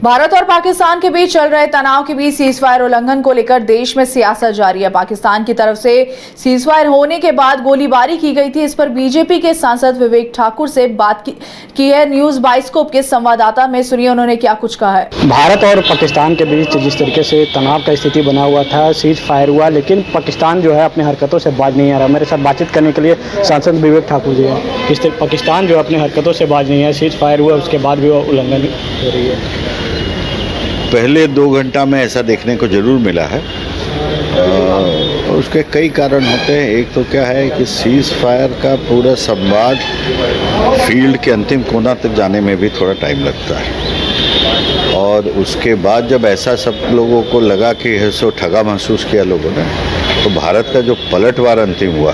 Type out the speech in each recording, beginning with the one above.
भारत और पाकिस्तान के बीच चल रहे तनाव के बीच सीजफायर उल्लंघन को लेकर देश में सियासत जारी है। पाकिस्तान की तरफ से सीजफायर होने के बाद गोलीबारी की गई थी। इस पर बीजेपी के सांसद विवेक ठाकुर से बात की है। न्यूज बाइस्कोप के संवाददाता में सुनिए उन्होंने क्या कुछ कहा है। भारत और पाकिस्तान के बीच जिस तरीके से तनाव का स्थिति बना हुआ था, सीज फायर हुआ, लेकिन पाकिस्तान जो है अपनी हरकतों से बाज नहीं आ रहा। मेरे साथ बातचीत करने के लिए सांसद विवेक ठाकुर जी हैं। इस तरह पाकिस्तान जो अपनी हरकतों से बाज नहीं है, सीज फायर हुआ उसके बाद भी वो उल्लंघन हो रही है। पहले 2 घंटा में ऐसा देखने को ज़रूर मिला है। उसके कई कारण होते हैं। एक तो क्या है कि सीज फायर का पूरा संवाद फील्ड के अंतिम कोना तक जाने में भी थोड़ा टाइम लगता है, और उसके बाद जब ऐसा सब लोगों को लगा कि है सो ठगा महसूस किया लोगों ने, तो भारत का जो पलटवार अंतिम हुआ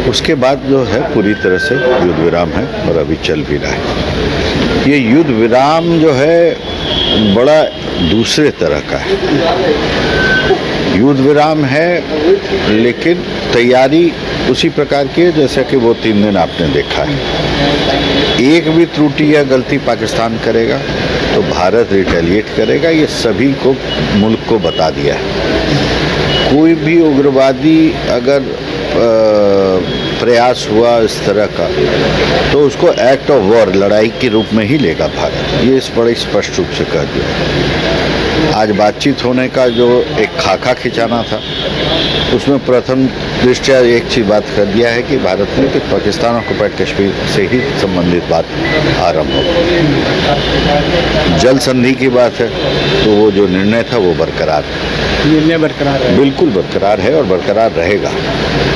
उसके बाद जो है पूरी तरह से युद्ध विराम है और अभी चल भी रहा है। ये युद्ध विराम जो है बड़ा दूसरे तरह का है। युद्ध विराम है लेकिन तैयारी उसी प्रकार की है जैसा कि वो 3 दिन आपने देखा है। एक भी त्रुटि या गलती पाकिस्तान करेगा तो भारत रिटेलिएट करेगा, ये सभी को मुल्क को बता दिया है। कोई भी उग्रवादी अगर प्रयास हुआ इस तरह का तो उसको एक्ट ऑफ वॉर, लड़ाई के रूप में ही लेगा भारत। ये बड़े स्पष्ट रूप से कह दिया। आज बातचीत होने का जो एक खाका खिंचाना था उसमें प्रथम दृष्टया एक चीज बात कर दिया है कि भारत ने कि पाकिस्तान ऑक्युपाइड कश्मीर से ही संबंधित बात आरंभ हो। जल संधि की बात है तो वो जो निर्णय था वो बरकरार है। निर्णय बरकरार है, बिल्कुल बरकरार है और बरकरार रहेगा,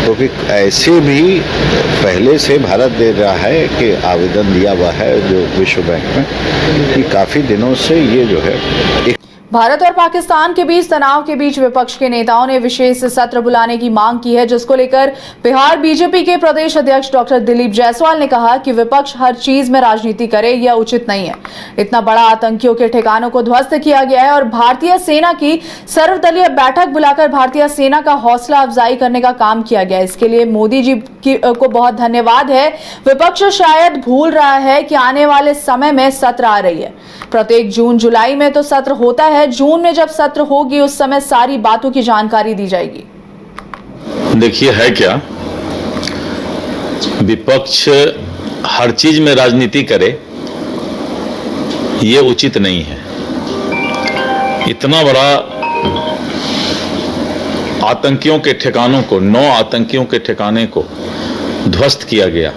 क्योंकि ऐसे भी पहले से भारत दे रहा है कि आवेदन दिया हुआ है जो विश्व बैंक में कि काफ़ी दिनों से ये जो है एक भारत और पाकिस्तान के बीच तनाव के बीच विपक्ष के नेताओं ने विशेष सत्र बुलाने की मांग की है, जिसको लेकर बिहार बीजेपी के प्रदेश अध्यक्ष डॉक्टर दिलीप जायसवाल ने कहा कि विपक्ष हर चीज में राजनीति करे, यह उचित नहीं है। इतना बड़ा आतंकियों के ठिकानों को ध्वस्त किया गया है और भारतीय सेना की सर्वदलीय बैठक बुलाकर भारतीय सेना का हौसला अफजाई करने का काम किया गया। इसके लिए मोदी जी को बहुत धन्यवाद है। विपक्ष शायद भूल रहा है कि आने वाले समय में सत्र आ रही है। प्रत्येक जून जुलाई में तो सत्र होता है। जून में जब सत्र होगी उस समय सारी बातों की जानकारी दी जाएगी। देखिए है क्या, विपक्ष हर चीज में राजनीति करे ये उचित नहीं है। इतना बड़ा आतंकियों के ठिकानों को, 9 आतंकियों के ठिकाने को ध्वस्त किया गया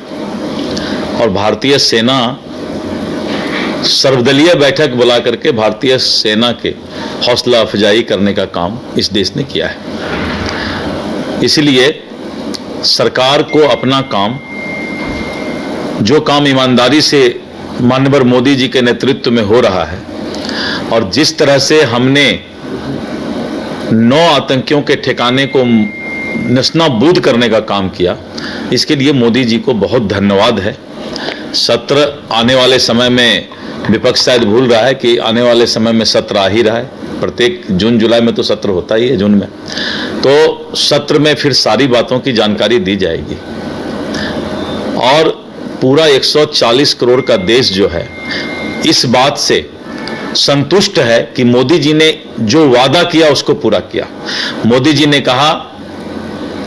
और भारतीय सेना सर्वदलीय बैठक बुला करके भारतीय सेना के हौसला अफजाई करने का काम इस देश ने किया है। इसलिए सरकार को अपना काम, जो काम ईमानदारी से माननीय मोदी जी के नेतृत्व में हो रहा है और जिस तरह से हमने 9 आतंकियों के ठिकाने को नस्ताबूद करने का काम किया, इसके लिए मोदी जी को बहुत धन्यवाद है। सत्र आने वाले समय में विपक्ष शायद भूल रहा है कि आने वाले समय में सत्र आ ही रहा है। प्रत्येक जून जुलाई में तो सत्र होता ही है, जून में तो सत्र में फिर सारी बातों की जानकारी दी जाएगी और पूरा 140 करोड़ का देश जो है इस बात से संतुष्ट है कि मोदी जी ने जो वादा किया उसको पूरा किया। मोदी जी ने कहा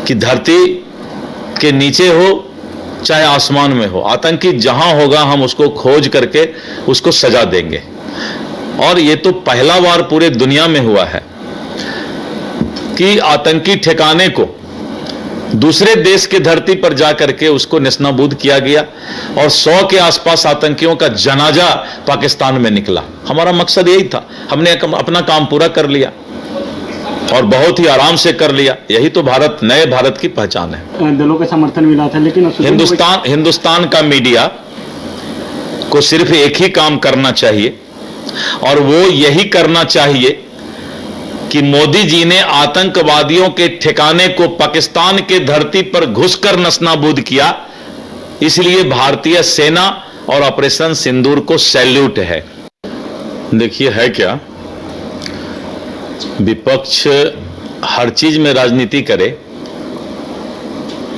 कि धरती के नीचे हो चाहे आसमान में हो, आतंकी जहां होगा हम उसको खोज करके उसको सजा देंगे। और ये तो पहला बार पूरे दुनिया में हुआ है कि आतंकी ठिकाने को दूसरे देश के धरती पर जा करके उसको नेस्तनाबूद किया गया और 100 के आसपास आतंकियों का जनाजा पाकिस्तान में निकला। हमारा मकसद यही था, हमने अपना काम पूरा कर लिया और बहुत ही आराम से कर लिया। यही तो भारत, नए भारत की पहचान है। दलों का समर्थन मिला था, लेकिन हिंदुस्तान का मीडिया को सिर्फ एक ही काम करना चाहिए और वो यही करना चाहिए कि मोदी जी ने आतंकवादियों के ठिकाने को पाकिस्तान के धरती पर घुसकर नस्ताबूद किया, इसलिए भारतीय सेना और ऑपरेशन सिंदूर को सैल्यूट है। देखिए है क्या, विपक्ष हर चीज में राजनीति करे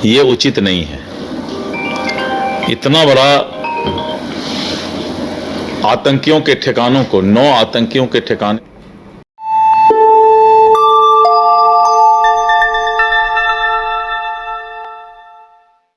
ये उचित नहीं है। इतना बड़ा आतंकियों के ठिकानों को 9 आतंकियों के ठिकाने